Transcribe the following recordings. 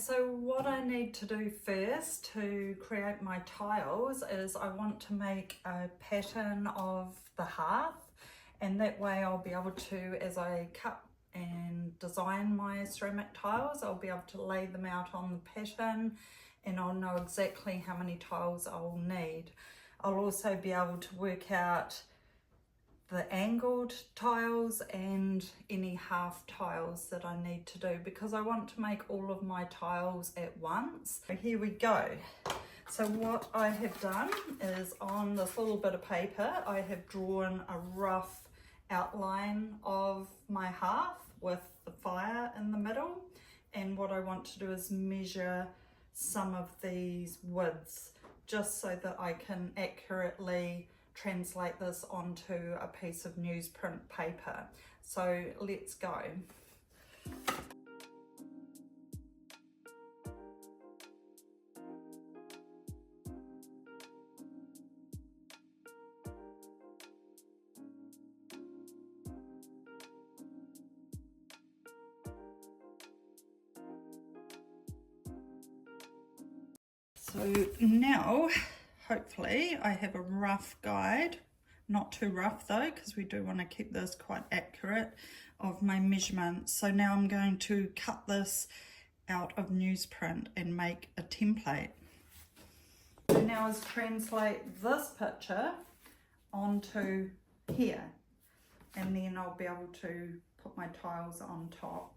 So what I need to do first to create my tiles is I want to make a pattern of the hearth, and that way I'll be able to, as I cut and design my ceramic tiles, I'll be able to lay them out on the pattern and I'll know exactly how many tiles I'll need. I'll also be able to work out the angled tiles and any half tiles that I need to do, because I want to make all of my tiles at once. So here we go. So what I have done is, on this little bit of paper, I have drawn a rough outline of my hearth with the fire in the middle, and what I want to do is measure some of these widths just so that I can accurately translate this onto a piece of newsprint paper. So let's go. So now, hopefully, I have a rough guide, not too rough though, because we do want to keep this quite accurate, of my measurements. So now I'm going to cut this out of newsprint and make a template. So now is translate this picture onto here, and then I'll be able to put my tiles on top.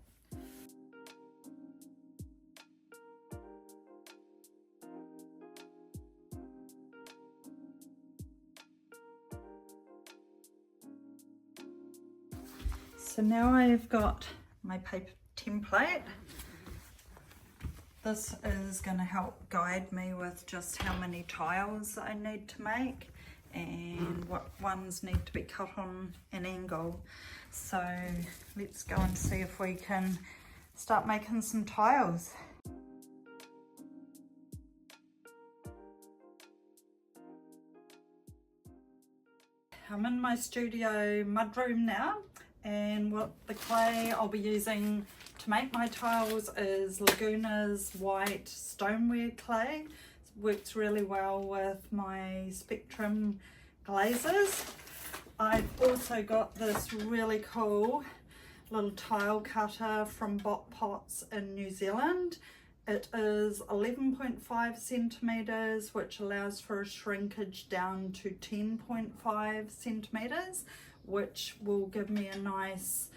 So now I've got my paper template. This is going to help guide me with just how many tiles I need to make and what ones need to be cut on an angle. So let's go and see if we can start making some tiles. I'm in my studio mudroom now, and what the clay I'll be using to make my tiles is Laguna's White Stoneware clay. It works really well with my Spectrum glazes. I've also got this really cool little tile cutter from Bot Pots in New Zealand. It is 11.5 centimeters, which allows for a shrinkage down to 10.5 centimeters, which will give me a nice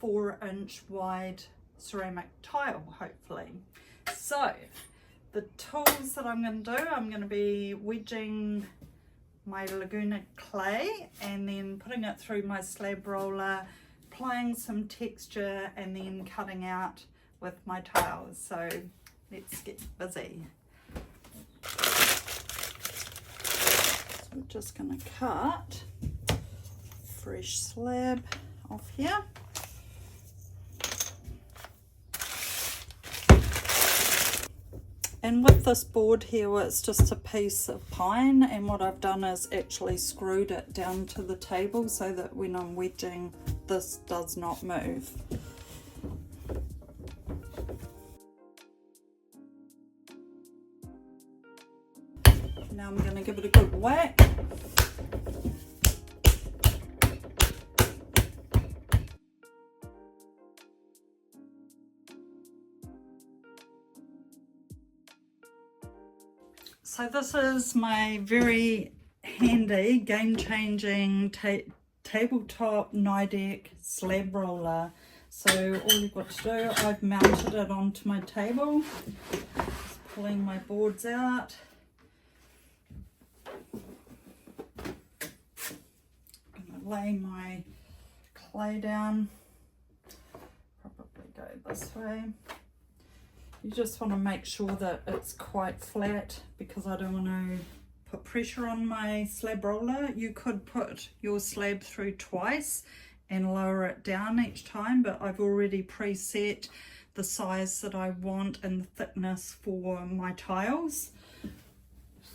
4-inch wide ceramic tile, hopefully. So the tools that I'm going to do, I'm going to be wedging my Laguna clay and then putting it through my slab roller, applying some texture, and then cutting out with my tiles. So let's get busy. So I'm just going to cut fresh slab off here. And with this board here, it's just a piece of pine, and what I've done is actually screwed it down to the table so that when I'm wedging, this does not move. Now I'm going to give it a good whack. So this is my very handy, game-changing tabletop Nidec slab roller. So all you've got to do, I've mounted it onto my table, just pulling my boards out. I'm going to lay my clay down, probably go this way. You just want to make sure that it's quite flat, because I don't want to put pressure on my slab roller. You could put your slab through twice and lower it down each time, but I've already preset the size that I want and the thickness for my tiles.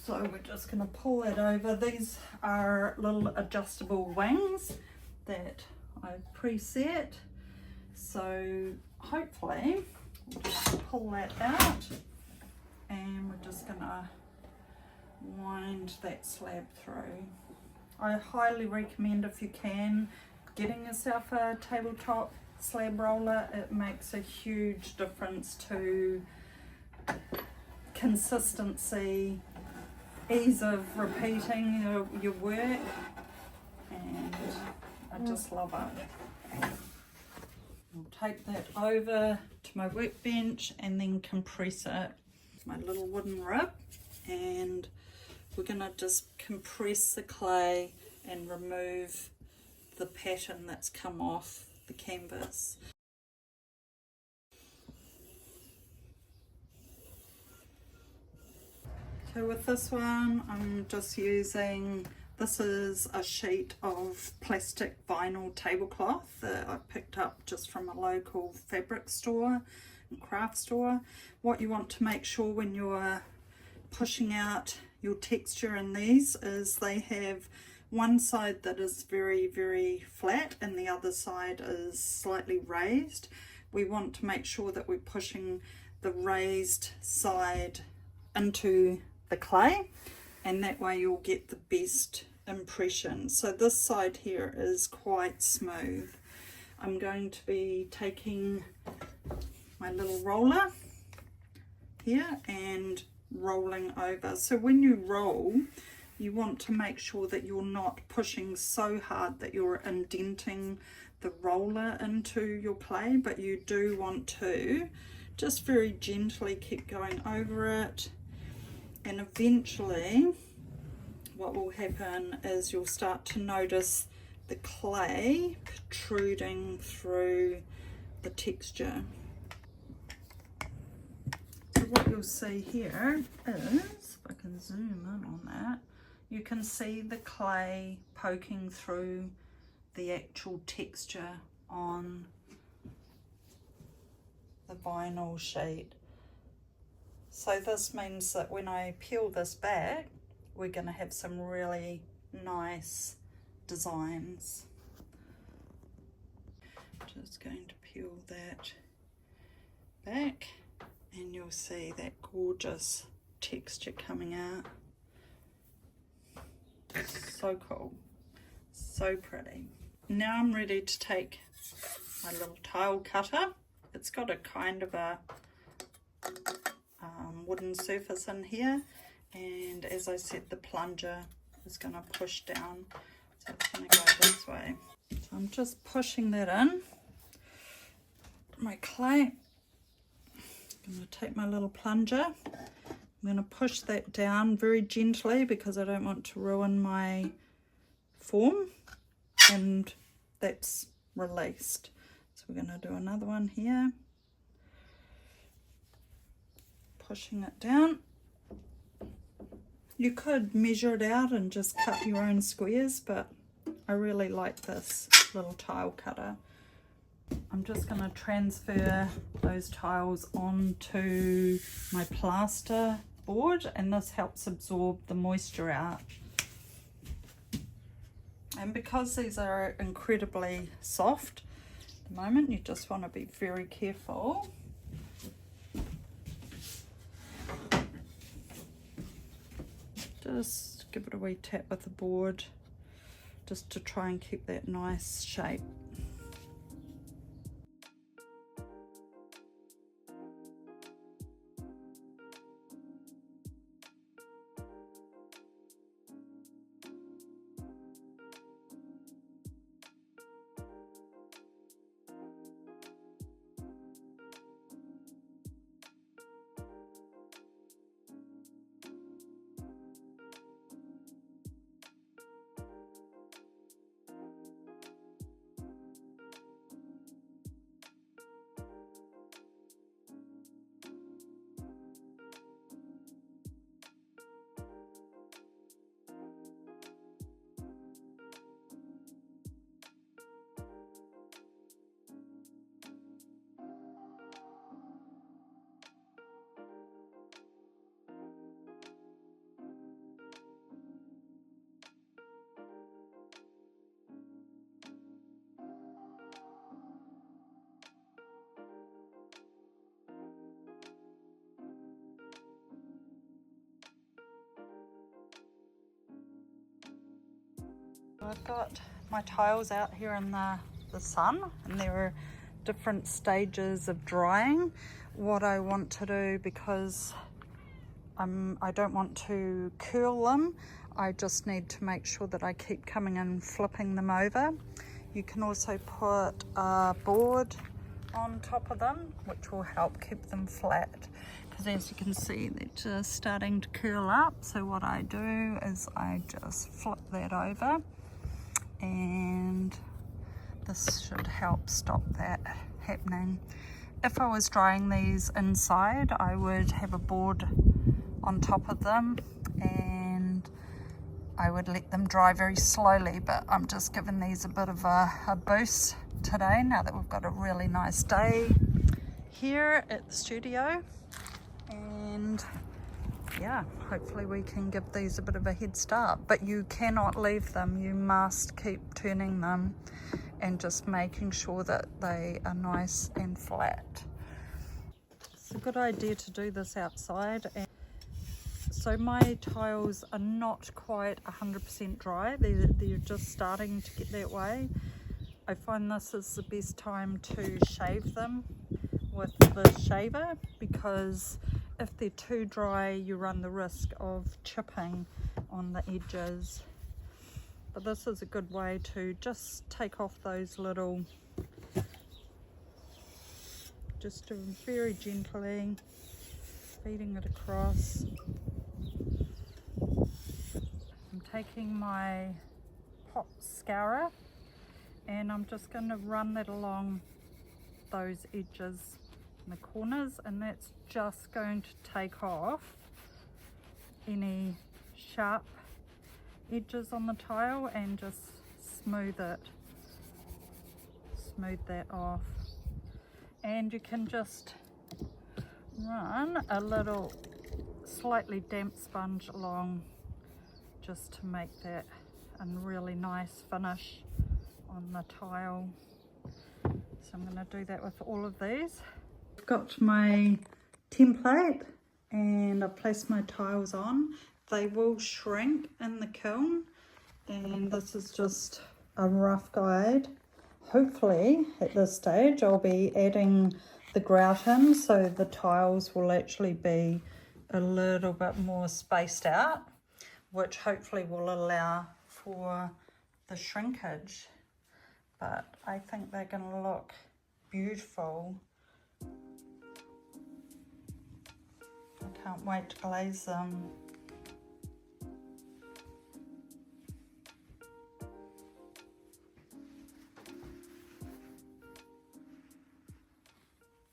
So we're just going to pull it over. These are little adjustable wings that I've preset. So hopefully Just pull that out, and we're just gonna wind that slab through. I highly recommend, if you can, getting yourself a tabletop slab roller. It makes a huge difference to consistency, ease of repeating your work, and I just love it. I'll take that over to my workbench and then compress it. My little wooden rib, and we're going to just compress the clay and remove the pattern that's come off the canvas. So with this one, I'm just using, this is a sheet of plastic vinyl tablecloth that I picked up just from a local fabric store and craft store. What you want to make sure when you're pushing out your texture in these is they have one side that is very, very flat and the other side is slightly raised. We want to make sure that we're pushing the raised side into the clay, and that way you'll get the best impression. So this side here is quite smooth. I'm going to be taking my little roller here and rolling over. So when you roll, you want to make sure that you're not pushing so hard that you're indenting the roller into your clay, but you do want to just very gently keep going over it, and eventually what will happen is you'll start to notice the clay protruding through the texture. So what you'll see here is, if I can zoom in on that, you can see the clay poking through the actual texture on the vinyl sheet. So this means that when I peel this back, we're going to have some really nice designs. Just going to peel that back, and you'll see that gorgeous texture coming out. So cool, so pretty. Now I'm ready to take my little tile cutter. It's got a kind of a wooden surface in here, and as I said, the plunger is going to push down, so it's going to go this way. So I'm just pushing that in my clay. I'm going to take my little plunger, I'm going to push that down very gently because I don't want to ruin my form, and that's released. So we're going to do another one here, pushing it down. You could measure it out and just cut your own squares, but I really like this little tile cutter. I'm just going to transfer those tiles onto my plaster board, and this helps absorb the moisture out. And because these are incredibly soft at the moment, you just want to be very careful. Just give it a wee tap with the board just to try and keep that nice shape. I've got my tiles out here in the sun, and there are different stages of drying. What I want to do, because I don't want to curl them, I just need to make sure that I keep coming and flipping them over. You can also put a board on top of them, which will help keep them flat, because as you can see, they're just starting to curl up. So what I do is I just flip that over, and this should help stop that happening. If I was drying these inside, I would have a board on top of them and I would let them dry very slowly, but I'm just giving these a bit of a boost today, now that we've got a really nice day here at the studio. And yeah, hopefully we can give these a bit of a head start, but you cannot leave them. You must keep turning them and just making sure that they are nice and flat. It's a good idea to do this outside. And so my tiles are not quite 100% dry, they're just starting to get that way. I find this is the best time to shave them with the shaver, because if they're too dry you run the risk of chipping on the edges. But this is a good way to just take off those little, just very gently feeding it across. I'm taking my pot scourer and I'm just going to run that along those edges in the corners, and that's just going to take off any sharp edges on the tile and just smooth that off. And you can just run a little slightly damp sponge along just to make that a really nice finish on the tile. So I'm going to do that with all of these. I've got my template and I've placed my tiles on. They will shrink in the kiln, and this is just a rough guide. Hopefully at this stage I'll be adding the grout in, so the tiles will actually be a little bit more spaced out, which hopefully will allow for the shrinkage. But I think they're going to look beautiful. I can't wait to glaze them.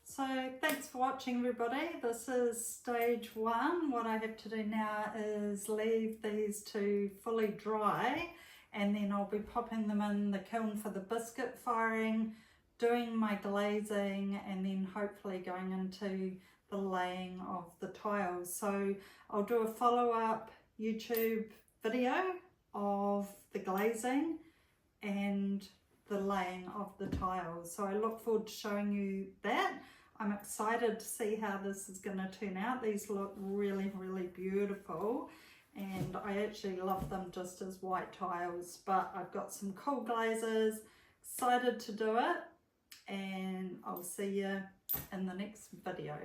So thanks for watching, everybody. This is stage one. What I have to do now is leave these to fully dry, and then I'll be popping them in the kiln for the biscuit firing, doing my glazing, and then hopefully going into the laying of the tiles. So I'll do a follow-up YouTube video of the glazing and the laying of the tiles. So I look forward to showing you that. I'm excited to see how this is going to turn out. These look really, really beautiful, and I actually love them just as white tiles, but I've got some cool glazes. Excited to do it, and I'll see you in the next video.